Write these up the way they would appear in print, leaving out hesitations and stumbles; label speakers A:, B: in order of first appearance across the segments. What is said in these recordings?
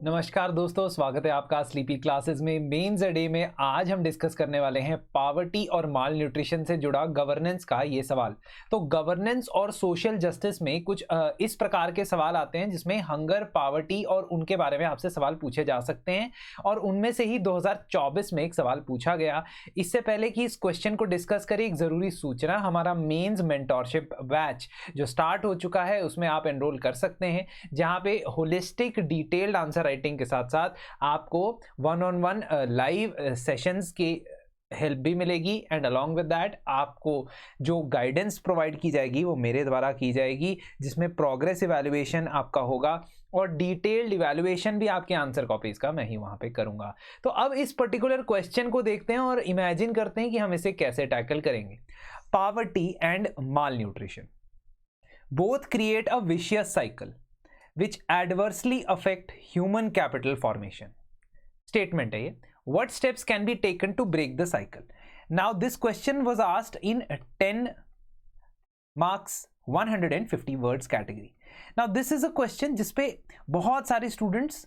A: नमस्कार दोस्तों, स्वागत है आपका स्लीपी क्लासेस में। मेंस डे में आज हम डिस्कस करने वाले हैं पॉवर्टी और माल न्यूट्रिशन से जुड़ा गवर्नेंस का ये सवाल। तो गवर्नेंस और सोशल जस्टिस में कुछ इस प्रकार के सवाल आते हैं जिसमें हंगर, पॉवर्टी और उनके बारे में आपसे सवाल पूछे जा सकते हैं, और उनमें से ही 2024 में एक सवाल पूछा गया। इससे पहले कि इस क्वेश्चन को डिस्कस करें, एक ज़रूरी सूचना, हमारा मेंस मेंटोरशिप बैच जो स्टार्ट हो चुका है उसमें आप एनरोल कर सकते हैं, जहाँ पे होलिस्टिक डिटेल्ड आंसर राइटिंग के साथ साथ आपको one on one live sessions की हेल्प भी मिलेगी, एंड अलॉन्ग विद दैट आपको जो गाइडेंस प्रोवाइड की जाएगी वो मेरे द्वारा की जाएगी, जिसमें प्रोग्रेस इवैल्यूएशन आपका होगा और डिटेल्ड इवैल्यूएशन भी आपके आंसर कॉपीज का मैं ही वहां पे करूंगा। तो अब इस पर्टिकुलर क्वेश्चन को देखते हैं और इमेजिन करते हैं कि हम इसे कैसे टैकल करेंगे। Poverty and mall nutrition both create a vicious cycle which adversely affect human capital formation. Statement है ये. What steps can be taken to break the cycle? Now this question was asked in 10 marks 150 words category. Now this is a question जिसपे बहुत सारे students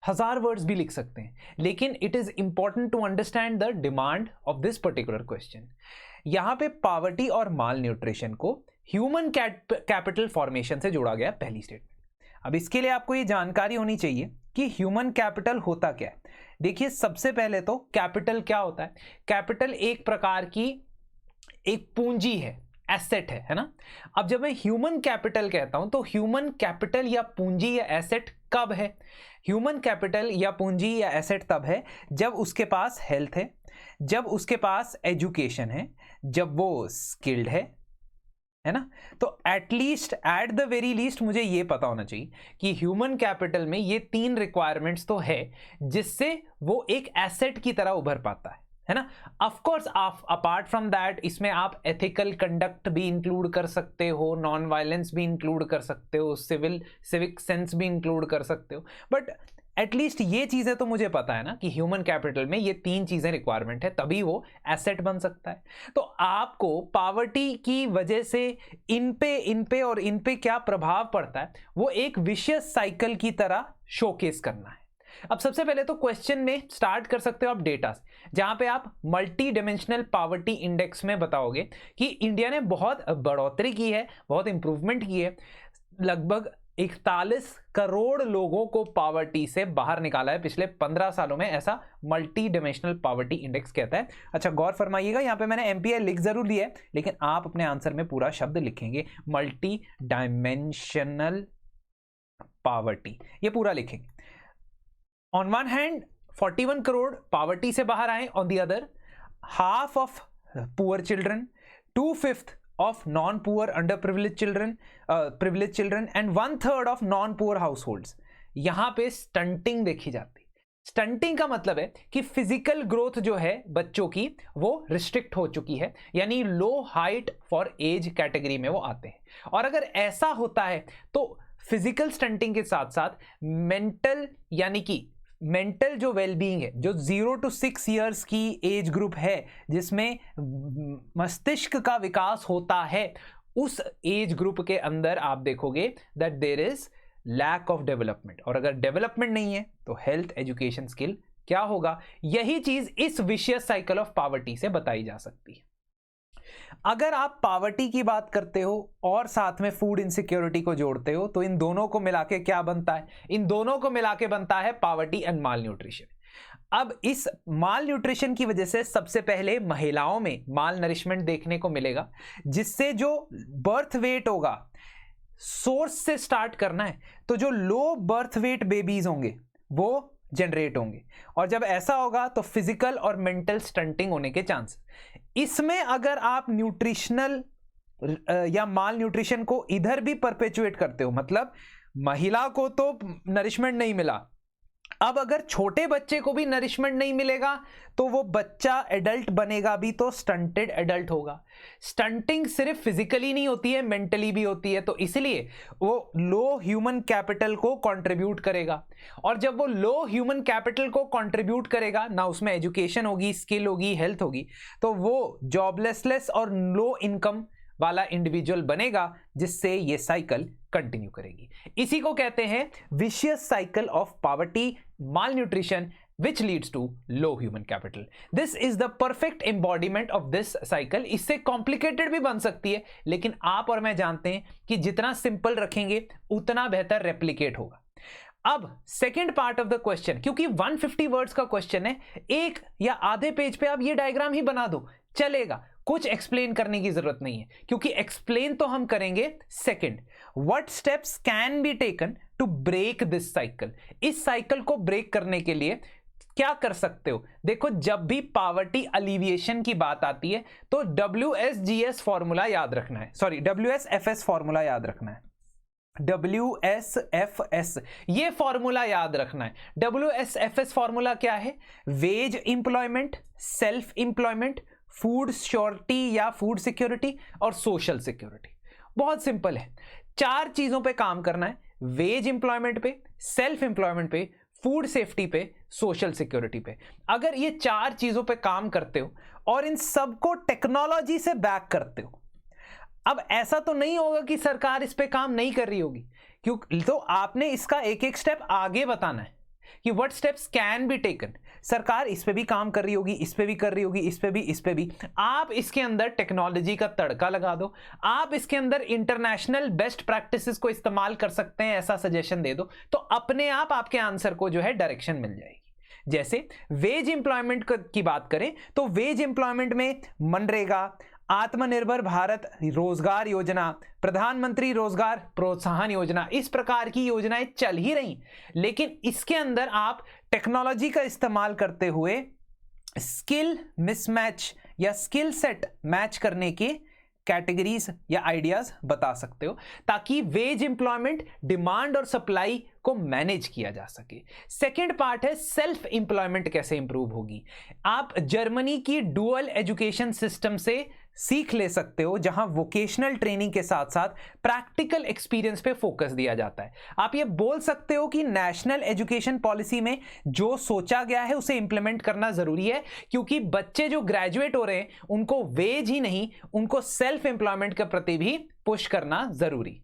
A: 1000 words भी लिख सकते हैं, लेकिन it is important to understand the demand of this particular question. यहाँ पे पॉवर्टी और माल न्यूट्रिशन को ह्यूमन कैपिटल फॉर्मेशन से जोड़ा गया पहली स्टेटमेंट। अब इसके लिए आपको ये जानकारी होनी चाहिए कि ह्यूमन कैपिटल होता क्या है। देखिए, सबसे पहले तो कैपिटल क्या होता है। कैपिटल एक प्रकार की एक पूंजी है, एसेट है ना। अब जब मैं ह्यूमन कैपिटल कहता हूं तो ह्यूमन कैपिटल या पूंजी या एसेट कब है? ह्यूमन कैपिटल या पूंजी या एसेट तब है जब उसके पास हेल्थ है, जब उसके पास एजुकेशन है, जब वो स्किल्ड है ना। तो at least, at the very least मुझे ये पता होना चाहिए कि ह्यूमन कैपिटल में ये 3 रिक्वायरमेंट्स तो है जिससे वो एक एसेट की तरह उभर पाता है ना। Of course apart from that इसमें आप एथिकल कंडक्ट भी इंक्लूड कर सकते हो, नॉन वायलेंस भी इंक्लूड कर सकते हो, सिविक सेंस भी इंक्लूड कर सकते हो, बट एटलीस्ट ये चीजें तो मुझे पता है ना कि ह्यूमन कैपिटल में ये 3 चीजें रिक्वायरमेंट है, तभी वो एसेट बन सकता है। तो आपको पॉवर्टी की वजह से इन पे क्या प्रभाव पड़ता है वो एक विशियस साइकिल की तरह शोकेस करना है। अब सबसे पहले तो क्वेश्चन में स्टार्ट कर सकते हो आप डेटा से, जहां पे आप मल्टी डिमेंशनल पॉवर्टी इंडेक्स में बताओगे कि इंडिया ने बहुत बढ़ोतरी की है, बहुत इंप्रूवमेंट की है, लगभग 41 करोड़ लोगों को पॉवर्टी से बाहर निकाला है पिछले 15 सालों में, ऐसा मल्टी डिमेंशनल पॉवर्टी इंडेक्स कहता है। अच्छा, गौर फरमाइएगा, यहां पे मैंने एमपीआई लिख जरूर लिया है, लेकिन आप अपने आंसर में पूरा शब्द लिखेंगे, मल्टी डायमेंशनल पॉवर्टी, ये पूरा लिखेंगे। On one hand 41 crore poverty से बाहर आए, on the other half of poor children, 2/5 of non-poor underprivileged children, privileged children and 1/3 of non-poor households। यहां पे स्टंटिंग देखी जाती। स्टंटिंग का मतलब है कि फिजिकल ग्रोथ जो है बच्चों की वो रिस्ट्रिक्ट हो चुकी है, यानी लो हाइट फॉर एज कैटेगरी में वो आते हैं। और अगर ऐसा होता है तो फिजिकल स्टंटिंग के साथ साथ मेंटल, यानी कि मेंटल जो वेलबींग है, जो 0 to 6 ईयर्स की एज ग्रुप है जिसमें मस्तिष्क का विकास होता है, उस एज ग्रुप के अंदर आप देखोगे that there is lack of development. और अगर डेवलपमेंट नहीं है तो हेल्थ, एजुकेशन, स्किल क्या होगा? यही चीज इस विशियस साइकिल ऑफ पॉवर्टी से बताई जा सकती है। अगर आप पॉवर्टी की बात करते हो और साथ में फूड इनसिक्योरिटी को जोड़ते हो तो इन दोनों को मिला के क्या बनता है? इन दोनों को मिला के बनता है पॉवर्टी एंड माल न्यूट्रिशन। अब इस माल न्यूट्रिशन की वजह से सबसे पहले महिलाओं में माल नरिशमेंट देखने को मिलेगा, जिससे जो बर्थ वेट होगा, सोर्स से स्टार्ट करना है तो जो लो बर्थ वेट बेबीज होंगे वो जनरेट होंगे, और जब ऐसा होगा तो फिजिकल और मेंटल स्टंटिंग होने के चांस। इसमें अगर आप न्यूट्रिशनल या माल न्यूट्रिशन को इधर भी परपेचुएट करते हो, मतलब महिला को तो नरिशमेंट नहीं मिला, अब अगर छोटे बच्चे को भी नरिशमेंट नहीं मिलेगा तो वो बच्चा एडल्ट बनेगा भी तो स्टंटेड एडल्ट होगा। स्टंटिंग सिर्फ फिजिकली नहीं होती है, मेंटली भी होती है, तो इसलिए वो लो ह्यूमन कैपिटल को कंट्रीब्यूट करेगा, और जब वो लो ह्यूमन कैपिटल को कंट्रीब्यूट करेगा ना, उसमें एजुकेशन होगी, स्किल होगी, हेल्थ होगी, तो वो जॉबलेसनेस और लो इनकम वाला इंडिविजुअल बनेगा, जिससे ये साइकिल कंटिन्यू करेगी। इसी को कहते हैं vicious cycle of poverty, mall nutrition which leads to low human capital. This is the perfect embodiment of this cycle. इससे complicated भी बन सकती है, लेकिन आप और मैं जानते हैं कि जितना सिंपल रखेंगे उतना बेहतर रेप्लिकेट होगा। अब second part of the question, क्योंकि 150 वर्ड्स का क्वेश्चन है, एक या आधे पेज पे आप ये डायग्राम ही बना दो चलेगा, कुछ एक्सप्लेन करने की जरूरत नहीं है, क्योंकि एक्सप्लेन तो हम करेंगे second. What steps can be taken to break this cycle? इस साइकिल को ब्रेक करने के लिए क्या कर सकते हो? देखो, जब भी पॉवर्टी अलिविएशन की बात आती है तो WSGS फॉर्मूला याद रखना है, सॉरी WSFS फॉर्मूला याद रखना है, WSFS ये फॉर्मूला याद रखना है। WSFS फॉर्मूला क्या है? Wage employment, self employment, food surety या फूड सिक्योरिटी और सोशल सिक्योरिटी। बहुत सिंपल है, चार चीजों पे काम करना है, वेज इंप्लॉयमेंट पे, सेल्फ इंप्लॉयमेंट पे, फूड सेफ्टी पे, सोशल सिक्योरिटी पे। अगर ये चार चीजों पे काम करते हो और इन सबको टेक्नोलॉजी से बैक करते हो, अब ऐसा तो नहीं होगा कि सरकार इस पे काम नहीं कर रही होगी, क्योंकि तो आपने इसका एक एक स्टेप आगे बताना है कि what steps can be taken. सरकार इस पे भी काम कर रही होगी, इस पे भी कर रही होगी, इस पे भी, इस पे भी। आप इसके अंदर टेक्नोलॉजी का तड़का लगा दो, आप इसके अंदर इंटरनेशनल बेस्ट प्रैक्टिसेस को इस्तेमाल कर सकते हैं, ऐसा सजेशन दे दो, तो अपने आप आपके आंसर को जो है डायरेक्शन मिल जाएगी। जैसे वेज एम्प्लॉयमेंट की बात करें तो वेज एम्प्लॉयमेंट में मनरेगा, आत्मनिर्भर भारत रोजगार योजना, प्रधानमंत्री रोजगार प्रोत्साहन योजना, इस प्रकार की योजनाएं चल ही रही, लेकिन इसके अंदर आप टेक्नोलॉजी का इस्तेमाल करते हुए स्किल मिसमैच या स्किल सेट मैच करने के कैटेगरीज या आइडियाज बता सकते हो, ताकि वेज एम्प्लॉयमेंट, डिमांड और सप्लाई को मैनेज किया जा सके। सेकेंड पार्ट है सेल्फ एम्प्लॉयमेंट कैसे इंप्रूव होगी। आप जर्मनी की डुअल एजुकेशन सिस्टम से सीख ले सकते हो, जहां वोकेशनल ट्रेनिंग के साथ साथ प्रैक्टिकल एक्सपीरियंस पे फोकस दिया जाता है। आप ये बोल सकते हो कि नेशनल एजुकेशन पॉलिसी में जो सोचा गया है उसे इंप्लीमेंट करना जरूरी है, क्योंकि बच्चे जो ग्रेजुएट हो रहे हैं उनको वेज ही नहीं, उनको सेल्फ एम्प्लॉयमेंट के प्रति भी पुश करना जरूरी।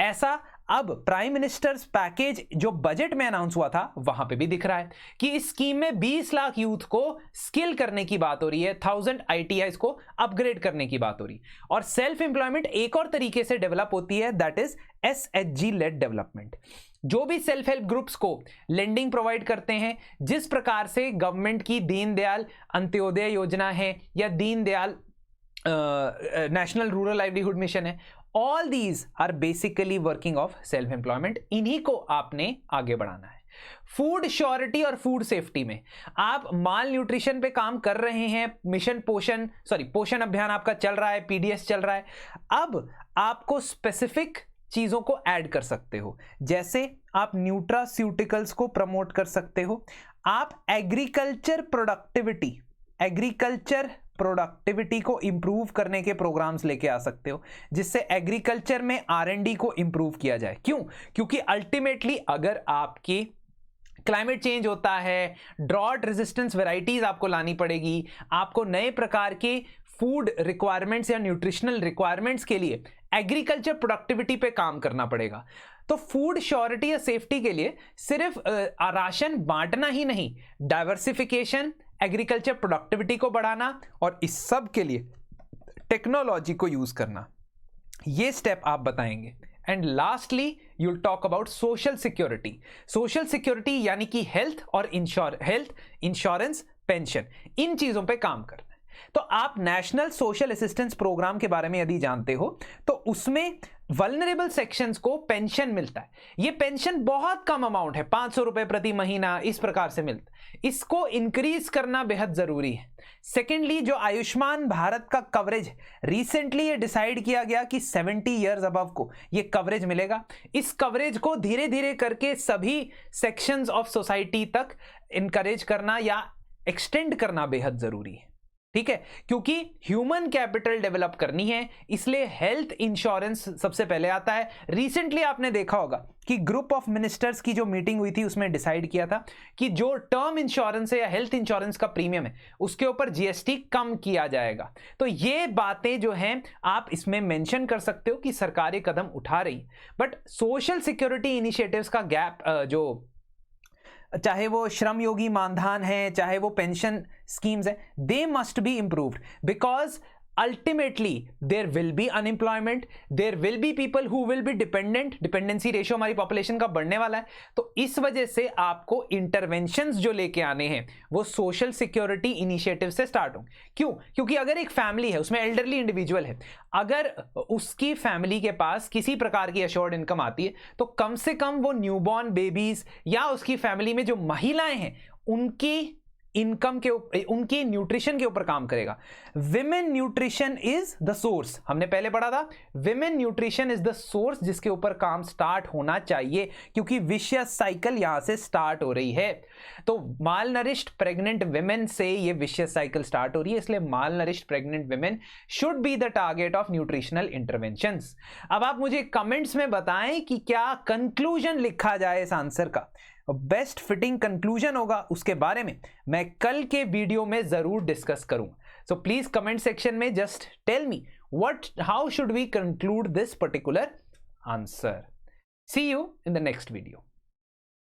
A: ऐसा अब प्राइम मिनिस्टर्स पैकेज जो बजट में अनाउंस हुआ था वहां पे भी दिख रहा है कि इस स्कीम में 20 लाख यूथ को स्किल करने की बात हो रही है, 1000 ITIs को अपग्रेड करने की बात हो रही है। और सेल्फ एम्प्लॉयमेंट एक और तरीके से डेवलप होती है, that is SHG lead development. जो भी सेल्फ हेल्प ग्रुप्स को लेंडिंग प्रोवाइड करते हैं, जिस प्रकार से गवर्नमेंट की दीनदयाल अंत्योदय योजना है या Deendayal national rural livelihood mission है, all these are basically working of self employment. इन्हीं को आपने आगे बढ़ाना है। फूड श्योरिटी और फूड सेफ्टी में आप माल न्यूट्रिशन पे काम कर रहे हैं, मिशन पोषण, पोषण अभियान आपका चल रहा है, PDS चल रहा है। अब आपको स्पेसिफिक चीजों को ऐड कर सकते हो, जैसे आप न्यूट्रास्यूटिकल्स को प्रमोट कर सकते हो, आप एग्रीकल्चर प्रोडक्टिविटी को इंप्रूव करने के प्रोग्राम्स लेके आ सकते हो, जिससे एग्रीकल्चर में R&D को इंप्रूव किया जाए। क्यों? क्योंकि अल्टीमेटली अगर आपकी क्लाइमेट चेंज होता है, ड्रॉट रेजिस्टेंस वैरायटीज आपको लानी पड़ेगी, आपको नए प्रकार के फूड रिक्वायरमेंट्स या न्यूट्रिशनल रिक्वायरमेंट्स के लिए एग्रीकल्चर प्रोडक्टिविटी पे काम करना पड़ेगा। तो फूड श्योरिटी या सेफ्टी के लिए सिर्फ राशन बांटना ही नहीं, डाइवर्सिफिकेशन, एग्रीकल्चर प्रोडक्टिविटी को बढ़ाना और इस सब के लिए टेक्नोलॉजी को यूज करना, ये स्टेप आप बताएंगे। And lastly you will talk about social security. Social security यानी कि हेल्थ और इंश्योरेंस, पेंशन, इन चीजों पे काम करना है। तो आप नेशनल सोशल असिस्टेंस प्रोग्राम के बारे में यदि जानते हो तो उसमें वल्नरेबल सेक्शंस को पेंशन मिलता है। ये पेंशन बहुत कम अमाउंट है, 500 रुपए प्रति महीना, इस प्रकार से मिलता है। इसको इंक्रीज करना बेहद जरूरी है। सेकेंडली, जो आयुष्मान भारत का कवरेज, रिसेंटली ये डिसाइड किया गया कि 70 इयर्स अबव को ये कवरेज मिलेगा। इस कवरेज को धीरे धीरे करके सभी सेक्शंस ऑफ सोसाइटी तक इंकरेज करना या एक्सटेंड करना बेहद जरूरी है। ठीक है, क्योंकि ह्यूमन कैपिटल डेवलप करनी है, इसलिए हेल्थ इंश्योरेंस सबसे पहले आता है। रिसेंटली आपने देखा होगा कि ग्रुप ऑफ मिनिस्टर्स की जो मीटिंग हुई थी उसमें डिसाइड किया था कि जो टर्म इंश्योरेंस है या हेल्थ इंश्योरेंस का प्रीमियम है उसके ऊपर जीएसटी कम किया जाएगा। तो ये बातें जो हैं आप इसमें मेंशन कर सकते हो कि सरकारें कदम उठा रही, बट सोशल सिक्योरिटी इनिशिएटिव्स का गैप जो चाहे वो श्रम योगी मानधन है, चाहे वो पेंशन स्कीम्स है, they must be improved because ultimately there will be unemployment, there will be people who will be dependent, dependency ratio हमारी पॉपुलेशन का बढ़ने वाला है। तो इस वजह से आपको इंटरवेंशंस जो लेके आने हैं वो सोशल सिक्योरिटी इनिशिएटिव से स्टार्ट हों। क्यों? क्योंकि अगर एक फैमिली है उसमें एल्डरली इंडिविजुअल है, अगर उसकी फैमिली के पास किसी प्रकार की अश्योर्ड इनकम आती है तो कम से कम वो न्यूबॉर्न बेबीज या उसकी फैमिली में जो महिलाएं हैं उनकी इनकम के उनके न्यूट्रिशन के ऊपर काम करेगा। Women nutrition is the source, हमने पहले पढ़ा था, women nutrition is the source जिसके ऊपर काम स्टार्ट होना चाहिए, क्योंकि विशियस साइकिल यहां से स्टार्ट हो रही है। तो माल नरिश्ड प्रेग्नेंट विमेन से ये विशियस साइकिल स्टार्ट हो रही है, इसलिए malnourished pregnant women should be the target of nutritional interventions. अब आप मुझे कमेंट्स में बताएं कि क्या कंक्लूजन लिखा जाए इस आंसर का, बेस्ट फिटिंग कंक्लूजन होगा उसके बारे में मैं कल के वीडियो में जरूर डिस्कस करूंगा। सो प्लीज कमेंट सेक्शन में just tell me how should we conclude this particular answer. See you in the next video.